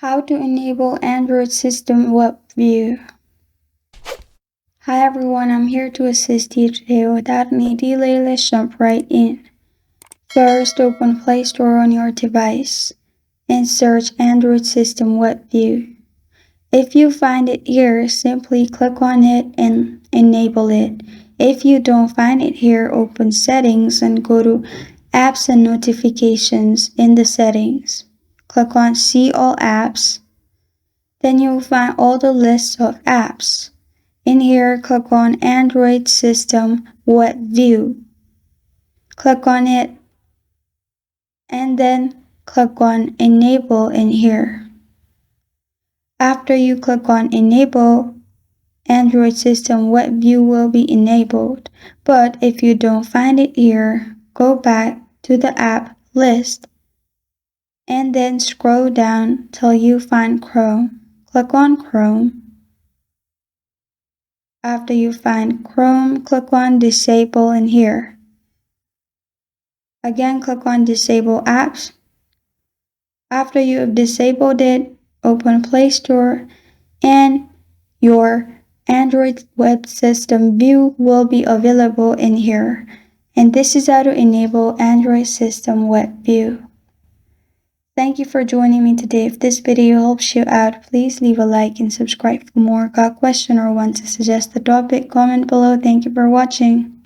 How to enable Android System WebView. Hi everyone, I'm here to assist you today. Without any delay, let's jump right in. First, open Play Store on your device and search Android System WebView. If you find it here, simply click on it and enable it. If you don't find it here, open Settings and go to Apps and Notifications in the Settings. Click on See All Apps. Then you'll find all the lists of apps. In here, click on Android System WebView. Click on it and then click on Enable in here. After you click on Enable, Android System WebView will be enabled. But if you don't find it here, go back to the app list and then scroll down till you find Chrome. Click on Chrome. After you find Chrome, click on Disable in here. Again, click on Disable Apps. After you have disabled it, open Play Store and your Android web system view will be available in here. And this is how to enable Android System WebView. Thank you for joining me today. If this video helps you out, please leave a like and subscribe for more. Got a question or want to suggest a topic? Comment below. Thank you for watching.